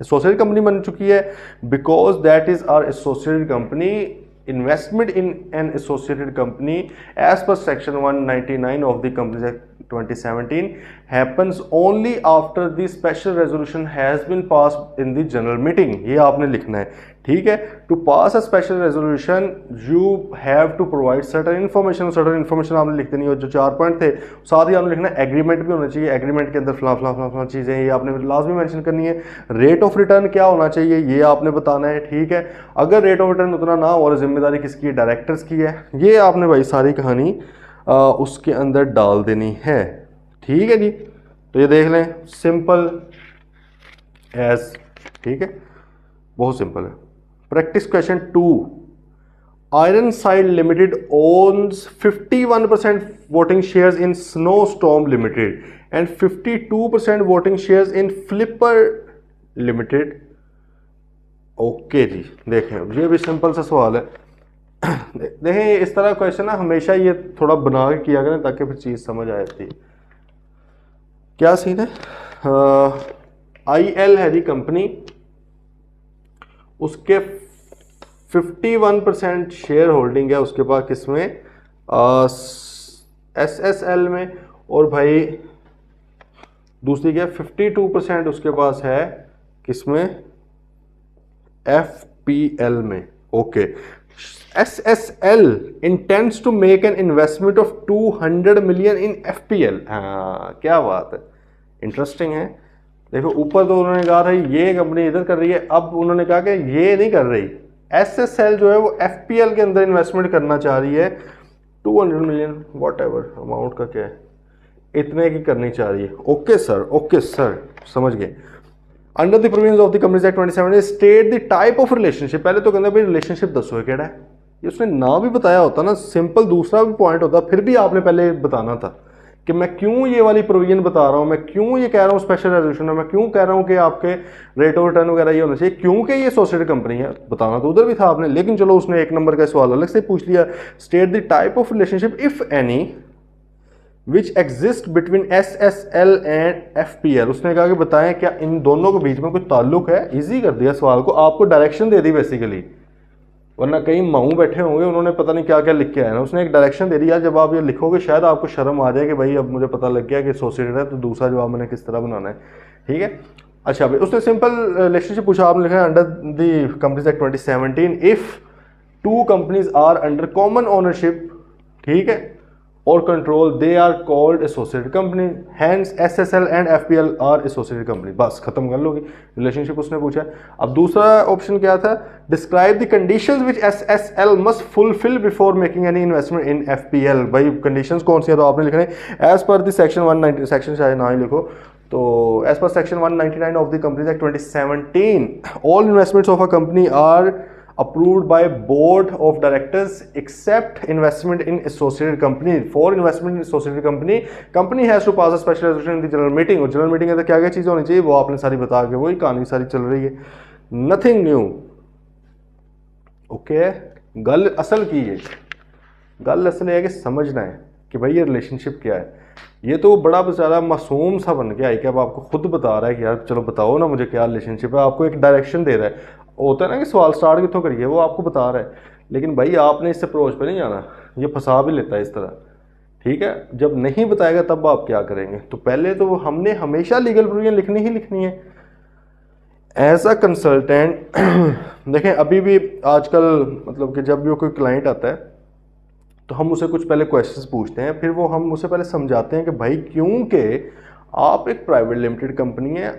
एसोसिएटेड कंपनी बन चुकी है। Because that is our associated company, investment in an associated company as per section 199 of the Companies act 2017 happens only after the special resolution has been passed in the general meeting। ये आपने लिखना है, ठीक है। To pass a special resolution you have to provide certain information, certain information आपने लिख देनी है, जो 4 पॉइंट थे। साथ ही आपने लिखना है एग्रीमेंट भी होना चाहिए, एग्रीमेंट के अंदर फला फला फला फला चीज़ें ये आपने लाजमी मेंशन करनी है। रेट ऑफ रिटर्न क्या होना चाहिए ये आपने बताना है, ठीक है। अगर रेट ऑफ रिटर्न उतना ना हो और जिम्मेदारी किसकी है, डायरेक्टर्स की है, ये आपने भाई सारी कहानी उसके अंदर डाल देनी है, ठीक है जी। तो ये देख लें सिंपल एज, ठीक है, बहुत सिंपल है। Practice question 2, iron side limited owns 51% voting shares in snow storm limited and 52% voting shares in flipper limited. Okay जी, देखें ये भी सिंपल सा सवाल है। देखें इस तरह क्वेश्चन ना हमेशा ये थोड़ा बना के किया करें ताकि फिर चीज़ समझ आ जाती है। क्या सीन है, IL है जी कंपनी, उसके 51% शेयर होल्डिंग है उसके पास किसमें, SSL में, और भाई दूसरी क्या 52% उसके पास है किसमें, FPL में। Okay, SSL intends to make an investment of 200 million in FPL। हाँ क्या बात है, इंटरेस्टिंग है। देखो ऊपर तो उन्होंने कहा था ये कंपनी इधर कर रही है, अब उन्होंने कहा कि ये नहीं कर रही, SSL जो है वो FPL के अंदर इन्वेस्टमेंट करना चाह रही है 200 मिलियन, वॉट एवर अमाउंट का क्या है, इतने की करनी चाह रही है। ओके सर समझ गए। Under the provisions of the Companies act 2017 state the type of relationship, पहले तो कहते भाई रिलेशनशिप दसो है केड़ा है, ये उसने ना भी बताया होता ना, सिंपल दूसरा भी पॉइंट होता, फिर भी आपने पहले बताना था कि मैं क्यों ये वाली प्रोविजन बता रहा हूँ, मैं क्यों ये कह रहा हूँ स्पेशल रेजोल्यूशन है, मैं क्यों कह रहा हूँ कि आपके रेट ऑफ रिटर्न वगैरह ये होना चाहिए, क्योंकि ये एसोसिएटेड कंपनी है, बताना तो उधर भी था आपने। लेकिन चलो उसने एक नंबर का सवाल अलग से पूछ लिया, state the type of relationship if any which exist between SSL and FPL। उसने कहा कि बताएं क्या इन दोनों के बीच में कोई ताल्लुक है। इजी कर दिया सवाल को, आपको डायरेक्शन दे दी बेसिकली, वरना कई माऊ बैठे होंगे, उन्होंने पता नहीं क्या क्या लिख के आया ना, उसने एक डायरेक्शन दे दी यार, जब आप ये लिखोगे शायद आपको शर्म आ जाए कि भाई अब मुझे पता लग गया कि एसोसिएटेड है, तो दूसरा जवाब मैंने किस तरह बनाना है। ठीक है, अच्छा भाई उसने सिंपल रिलेशनशिप पूछा, आपने लिखा है under the Companies act 2017 if two companies are under common ownership, ठीक है, और control, they are called associated company, hence SSL and FPL are associated company. बस खत्म कर लोगे रिलेशनशिप उसने पूछा है। अब दूसरा ऑप्शन क्या था, describe the conditions which SSL must fulfil before making any investment in FPL. भाई कंडीशंस कौन सी है, तो आपने लिखना है as per the section 190, section शायद ना ही लिखो, तो as per section 199 of the Companies act 2017 all investments of a company are approved by board of directors except investment in associated company. For investment in associated company, company has to pass a special resolution in the general meeting, और general meeting में क्या क्या चीज़ें होनी चाहिए वो आपने सारी बता के, वही कहानी सारी चल रही है, नथिंग न्यू। ओके, गल असल की है, गल असल है कि समझना है कि भाई ये रिलेशनशिप क्या है। ये तो बड़ा बेचारा मासूम सा बन गया है कि अब आपको खुद बता रहा है कि यार चलो बताओ ना मुझे क्या रिलेशनशिप है, आपको एक डायरेक्शन दे रहा है, होता है ना कि सवाल स्टार्ट कितों करिए, वो आपको बता रहा है, लेकिन भाई आपने इससे अप्रोच पे नहीं जाना, ये फंसा भी लेता है इस तरह। ठीक है, जब नहीं बताएगा तब आप क्या करेंगे, तो पहले तो हमने हमेशा लीगल प्रोविजन लिखनी ही लिखनी है एज अ कंसल्टेंट। देखें अभी भी आजकल मतलब कि जब भी कोई क्लाइंट आता है तो हम उसे कुछ पहले क्वेश्चंस पूछते हैं, फिर वो हम उसे पहले समझाते हैं कि भाई क्योंकि आप एक प्राइवेट लिमिटेड कंपनी है,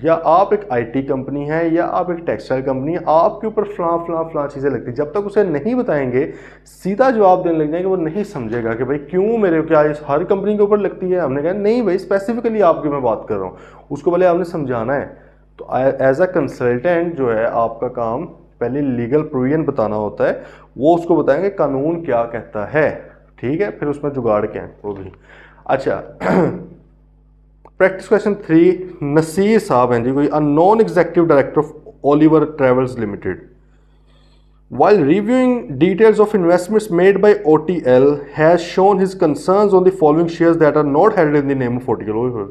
या आप एक आईटी कंपनी है, या आप एक टेक्सटाइल कंपनी है, आपके ऊपर फलां चीज़ें लगती हैं। जब तक उसे नहीं बताएंगे सीधा जवाब देने लग जाएंगे, वो नहीं समझेगा कि भाई क्यों मेरे, क्या इस हर कंपनी के ऊपर लगती है। हमने कहा नहीं भाई स्पेसिफिकली आपकी मैं बात कर रहा हूँ, उसको पहले आपने समझाना है। तो एज अ कंसल्टेंट जो है आपका काम पहले लीगल प्रोविजन बताना होता है, वो उसको बताएंगे कानून क्या कहता है, ठीक है, फिर उसमें जुगाड़ क्या है वो भी। अच्छा प्रैक्टिस क्वेश्चन 3, नसीर साहब हैं जी कोई, अ non executive director of Oliver travels limited while reviewing details of investments made by OTL has shown his concerns on the following shares that are not held in the name of OTL।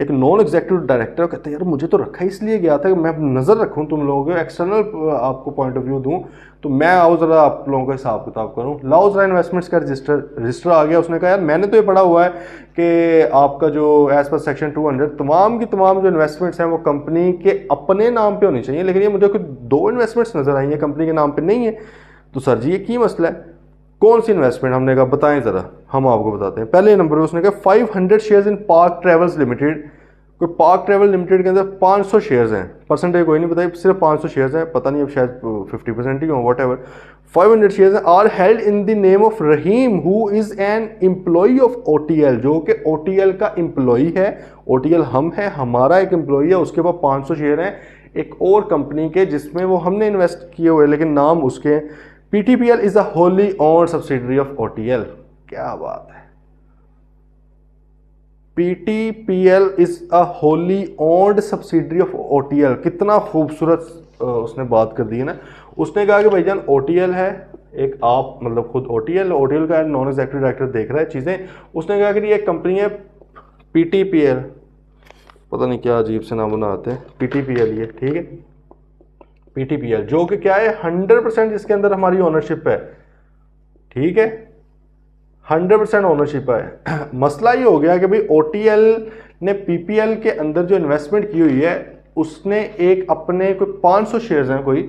एक non executive director कहते हैं यार मुझे तो रखा इसलिए गया था कि मैं नज़र रखूं तुम लोगों के, एक्सटर्नल आपको पॉइंट ऑफ व्यू दूं, तो मैं आओ ज़रा आप लोगों का हिसाब किताब करूं, लाओ ज़रा इन्वेस्टमेंट्स का रजिस्टर आ गया। उसने कहा यार मैंने तो ये पढ़ा हुआ है कि आपका जो एज पर सेक्शन 200 तमाम की तमाम जो इन्वेस्टमेंट्स हैं वो कंपनी के अपने नाम पर होनी चाहिए, लेकिन ये मुझे कुछ 2 इन्वेस्टमेंट्स नज़र आई हैं कंपनी के नाम पर नहीं है। तो सर जी ये की मसला है, कौन सी इन्वेस्टमेंट? हमने कहा बताएं ज़रा, हम आपको बताते हैं। पहले नंबर पर उसने कहा 500 shares in park travels limited. कोई पार्क ट्रेवल लिमिटेड के अंदर 500 शेयर्स हैं, परसेंटेज कोई नहीं बताई, सिर्फ 500 शेयर्स हैं, पता नहीं अब शायद 50% ही हो वॉट एवर। 500 शेयर्स हैं, are held in the name of Rahim who is an employee of OTL, जो कि OTL का एम्प्लॉई है। OTL हम है, हमारा एक एम्प्लॉई है, उसके पास 500 शेयर हैं एक और कंपनी के जिसमें वो हमने इन्वेस्ट किए हुए, लेकिन नाम उसके PTPL is a wholly owned subsidiary of OTL। क्या बात है, PTPL is a wholly owned subsidiary of OTL। कितना खूबसूरत उसने बात कर दी है ना। उसने कहा कि भाईजान OTL है एक, आप मतलब खुद OTL का नॉन एग्जीक्यूटिव डायरेक्टर देख रहा है चीज़ें। उसने कहा कि ये कंपनी है PTPL, पता नहीं क्या अजीब से नाम बनाते हैं, PTPL ये, ठीक है, PTPL जो कि क्या है 100% जिसके अंदर हमारी ओनरशिप है, ठीक है, 100% ओनरशिप है। मसला ये हो गया कि भाई OTL ने PPL के अंदर जो इन्वेस्टमेंट की हुई है उसने एक अपने कोई 500 शेयर्स हैं कोई,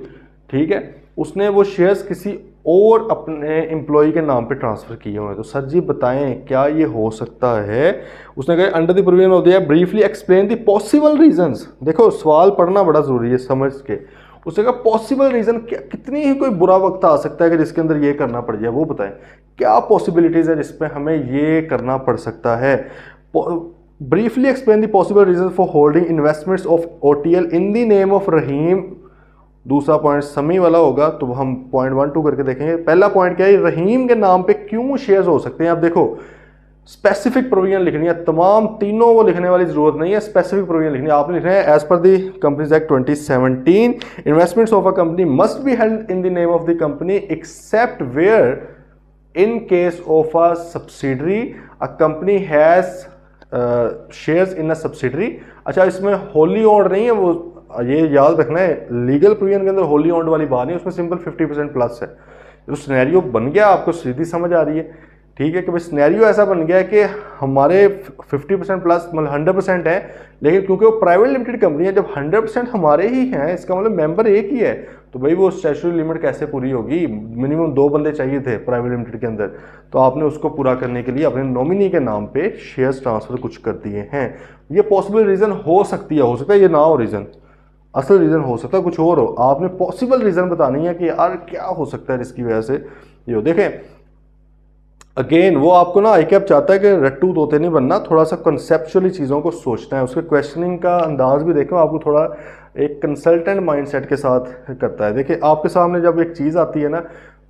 ठीक है, उसने वो शेयर्स किसी और अपने एम्प्लॉय के नाम पे ट्रांसफ़र किए हुए हैं। तो सर जी बताएं क्या ये हो सकता है? उसने कहा under the provision of the briefly explain the possible reasons. देखो सवाल पढ़ना बड़ा ज़रूरी है समझ के। उसने कहा पॉसिबल रीज़न क्या, कितनी ही कोई बुरा वक्त आ सकता है कि जिसके अंदर ये करना पड़ जाए, वो बताएं क्या पॉसिबिलिटीज़ है जिसपे हमें ये करना पड़ सकता है। Briefly explain the possible reason for holding investments of OTL in the name of Rahim. दूसरा पॉइंट समी वाला होगा, तो हम पॉइंट 1 2 करके देखेंगे। पहला पॉइंट क्या है, रहीम के नाम पे क्यों शेयर्स हो सकते हैं। आप देखो स्पेसिफिक प्रोविजन लिखनी है, तमाम तीनों वो लिखने वाली जरूरत नहीं है, स्पेसिफिक प्रोविजन लिखनी है। आपने लिखना है as per the Companies act 2017 investments of a company must be held in the name of the company except where in case of a subsidiary a company has shares in a subsidiary. अच्छा इसमें wholly owned नहीं है, वो ये याद रखना है, legal provision के अंदर होली ओन्ड वाली बात नहीं, उसमें सिंपल 50% प्लस है। जो सिनेरियो बन गया आपको सीधी समझ आ रही है, ठीक है, कि भाई सिनेरियो ऐसा बन गया है कि हमारे 50% प्लस मतलब 100% है, लेकिन क्योंकि वो प्राइवेट लिमिटेड कंपनी है, जब 100% हमारे ही हैं, इसका मतलब मेंबर एक ही है, तो भाई वो स्टैट्यूटरी लिमिट कैसे पूरी होगी? मिनिमम 2 बंदे चाहिए थे प्राइवेट लिमिटेड के अंदर, तो आपने उसको पूरा करने के लिए अपने नॉमिनी के नाम पे शेयर्स ट्रांसफर कुछ कर दिए हैं। ये पॉसिबल रीज़न हो सकती है, हो सकता है ये ना हो रीज़न, असल रीज़न हो सकता है कुछ और हो। आपने पॉसिबल रीज़न बतानी है कि यार क्या हो सकता है इसकी वजह से ये हो। देखें अगेन वो आपको ना आईकैप चाहता है कि रट्टू तोते नहीं बनना, थोड़ा सा कंसेप्चुअली चीज़ों को सोचना है, उसके क्वेश्चनिंग का अंदाज भी देखो, आपको थोड़ा एक कंसल्टेंट माइंडसेट के साथ करता है। देखिए आपके सामने जब एक चीज़ आती है ना,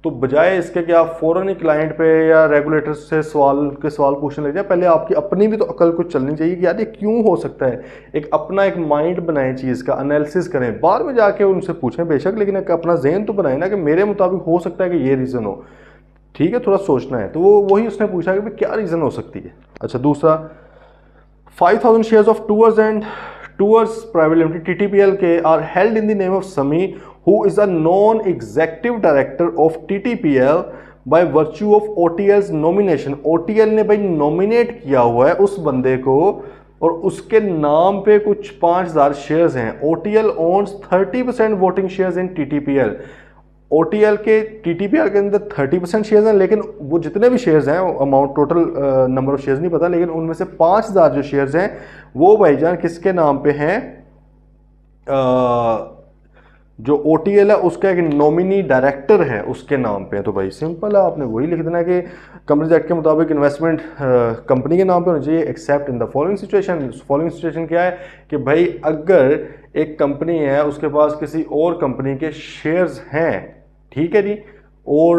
तो बजाय इसके कि आप फ़ौरन ही क्लाइंट पे या रेगुलेटर से सवाल पूछने लग जाए, पहले आपकी अपनी भी तो अकल कुछ चलनी चाहिए कि यार ये क्यों हो सकता है। एक अपना एक माइंड बनाएं, चीज़ का एनालिसिस करें, बाद में जाके उनसे पूछें बेशक, लेकिन एक अपना जहन तो बनाए ना कि मेरे मुताबिक हो सकता है कि ये रीज़न हो, ठीक है, थोड़ा सोचना है। तो वो वही उसने पूछा कि भाई क्या रीज़न हो सकती है। अच्छा दूसरा, 5000 shares of tours private limited TTPL के are held in the name of Sami who is a non executive director of TTPL by virtue of OTL's nomination. OTL ने भाई नॉमिनेट किया हुआ है उस बंदे को, और उसके नाम पे कुछ 5000 शेयर्स हैं। OTL owns 30% voting shares in TTPL। OTL के TTPL के अंदर 30% शेयर्स हैं, लेकिन वो जितने भी शेयर्स हैं, amount total number of shares नहीं पता, लेकिन उनमें से 5000 जो शेयर्स हैं वो भाईजान किसके नाम पे हैं? जो OTL है उसका एक नॉमिनी डायरेक्टर है उसके नाम पे है। तो भाई सिंपल है, आपने वही लिख देना कि कंपनीज एक्ट के मुताबिक इन्वेस्टमेंट कंपनी के नाम पे होनी चाहिए, accept in the following situation. Following situation क्या है कि भाई अगर एक कंपनी है, उसके पास किसी और कंपनी के शेयर्स हैं, ठीक है जी, और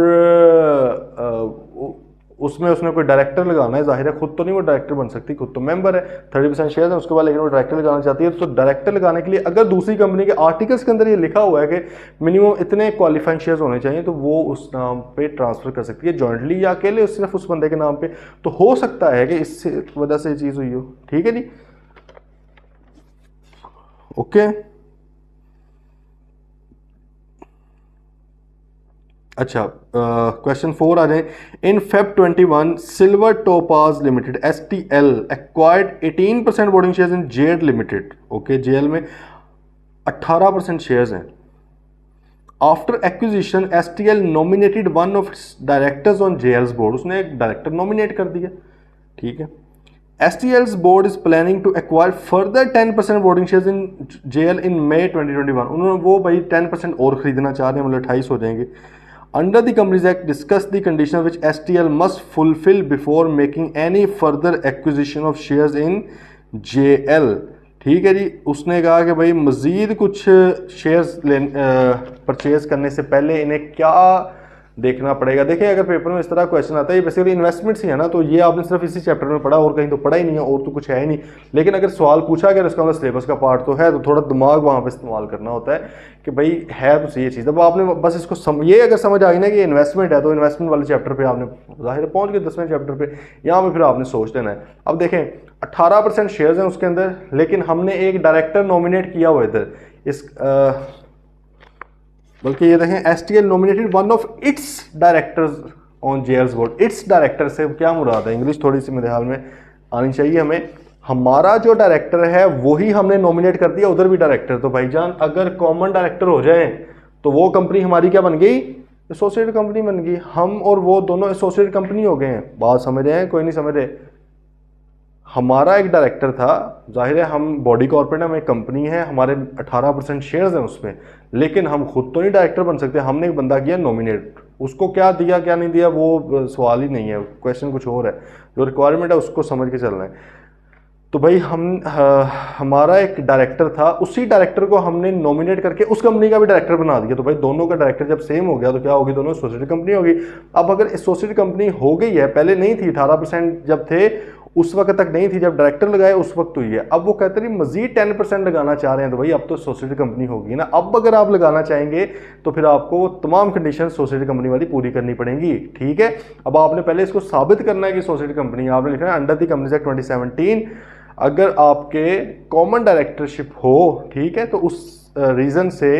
उसमें उसने कोई डायरेक्टर लगाना है, जाहिर है खुद तो नहीं वो डायरेक्टर बन सकती, खुद तो मेंबर है, 30% शेयर है उसके बाद, लेकिन वो डायरेक्टर लगाना चाहती है। तो डायरेक्टर लगाने के लिए अगर दूसरी कंपनी के आर्टिकल्स के अंदर ये लिखा हुआ है कि मिनिमम इतने क्वालिफाइंग शेयर्स होने चाहिए, तो वो उस नाम पे ट्रांसफर कर सकती है, जॉइंटली या अकेले सिर्फ उस बंदे के नाम पे। तो हो सकता है कि इस वजह से ये चीज़ हुई हो, ठीक है जी, ओके। अच्छा क्वेश्चन 4 आ जाए। इन Feb 21 silver topaz limited STL acquired 18% voting shares इन JL लिमिटेड। ओके, JL में 18% शेयर्स हैं। After acquisition STL nominated one of directors on JL's board. उसने एक डायरेक्टर नॉमिनेट कर दिया, ठीक है। STL's board is planning to acquire further 10% voting shares in JL in May 2021। उन्होंने वो भाई 10% और खरीदना चाह रहे हैं, मतलब 28 हो जाएंगे। Under the Companies Act, discuss the conditions which STL must fulfill before making any further acquisition of shares in JL। ठीक है जी, उसने कहा कि भाई मज़ीद कुछ शेयर्स परचेज करने से पहले इन्हें क्या देखना पड़ेगा। देखिए अगर पेपर में इस तरह क्वेश्चन आता है, ये बेसिकली इन्वेस्टमेंट्स ही है ना, तो ये आपने सिर्फ इसी चैप्टर में पढ़ा, और कहीं तो पढ़ा ही नहीं है, और तो कुछ है ही नहीं। लेकिन अगर सवाल पूछा गया इसका मतलब सिलेबस का पार्ट तो है, तो थोड़ा दिमाग वहाँ पे इस्तेमाल करना होता है कि भाई है तो सही चीज़। अब आपने बस इसको ये अगर समझ आ गई ना कि इन्वेस्टमेंट है, तो इन्वेस्टमेंट वाले चैप्टर पर आपने जाहिर पहुँच गए 10वें चैप्टर पर, यहाँ पर फिर आपने सोच लेना है। अब देखें 18% शेयर्स हैं उसके अंदर, लेकिन हमने एक डायरेक्टर नॉमिनेट किया हुआ इधर इस बल्कि ये देखें STL nominated one of its directors on JL's board. It's director से क्या मुराद है? इंग्लिश थोड़ी सी मेरे ख्याल में आनी चाहिए हमें। हमारा जो डायरेक्टर है वही हमने नॉमिनेट कर दिया, उधर भी डायरेक्टर। तो भाईजान अगर कॉमन डायरेक्टर हो जाए तो वो कंपनी हमारी क्या बन गई? एसोसिएटेड कंपनी बन गई। हम और वो दोनों एसोसिएटेड कंपनी हो गए हैं। बात समझ रहे हैं? कोई नहीं समझ रहे? हमारा एक डायरेक्टर था, जाहिर है हम बॉडी कॉर्पोरेट में एक कंपनी है, हमारे 18% शेयर्स हैं उसमें, लेकिन हम खुद तो नहीं डायरेक्टर बन सकते। हमने एक बंदा किया नॉमिनेट, उसको क्या दिया क्या नहीं दिया वो सवाल ही नहीं है, क्वेश्चन कुछ और है। जो रिक्वायरमेंट है उसको समझ के चलना है। तो भाई हमारा एक डायरेक्टर था, उसी डायरेक्टर को हमने नॉमिनेट करके उस कंपनी का भी डायरेक्टर बना दिया। तो भाई दोनों का डायरेक्टर जब सेम हो गया तो क्या होगी? दोनों एसोसिएटेड कंपनी होगी। अब अगर एसोसिएटेड कंपनी हो गई है, पहले नहीं थी, 18% जब थे उस वक्त तक नहीं थी, जब डायरेक्टर लगाए उस वक्त हुई है। अब वो कहते हैं मजीद 10% लगाना चाह रहे हैं, तो भाई अब तो एसोसिएटेड कंपनी होगी ना। अब अगर आप लगाना चाहेंगे तो फिर आपको वो तमाम कंडीशन एसोसिएटेड कंपनी वाली पूरी करनी पड़ेंगी, ठीक है। अब आपने पहले इसको साबित करना है कि एसोसिएटेड कंपनी, आपने लिखना है अंडर द कंपनीज एक्ट 2017 अगर आपके कॉमन डायरेक्टरशिप हो, ठीक है, तो उस रीज़न से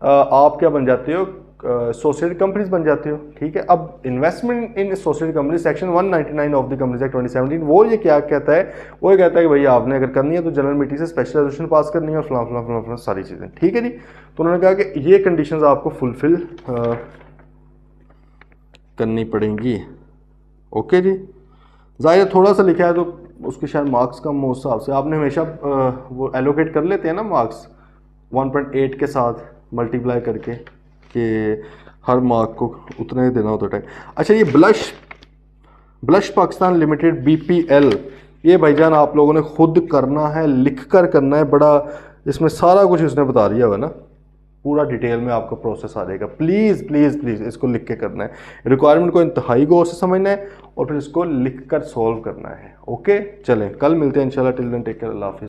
आप क्या बन जाते हो, एसोसिएटेड कंपनीज बन जाते हो, ठीक है। अब investment in associated company section 199 of the Companies act 2017 वो ये क्या कहता है, वो ये कहता है कि भाई आपने अगर करनी है तो जनरल मीटिंग से स्पेशल रेजोल्यूशन पास करनी है और फलां फलां फलां फलां सारी चीज़ें, ठीक है जी। तो उन्होंने कहा कि ये कंडीशंस आपको फुलफिल करनी पड़ेंगी, ओके जी। ज़ाहिर थोड़ा सा लिखा है तो उसके शायद मार्क्स कम हो, उस हिसाब से आपने हमेशा वो एलोकेट कर लेते हैं ना मार्क्स 1.8 के साथ मल्टीप्लाई करके कि हर मार्क को उतना ही देना होता है। अच्छा, ये ब्लश पाकिस्तान लिमिटेड BPL, ये भाईजान आप लोगों ने खुद करना है, लिख कर करना है, बड़ा इसमें सारा कुछ उसने बता दिया हुआ ना, पूरा डिटेल में आपका प्रोसेस आ जाएगा। प्लीज़ प्लीज़ प्लीज़ इसको लिख के करना है, रिक्वायरमेंट को इंतहाई गौर से समझना है और फिर इसको लिख कर सॉल्व करना है, ओके। चलें, कल मिलते हैं इंशाल्लाह। टिल देन टेक केयर, अल्लाह हाफिज़।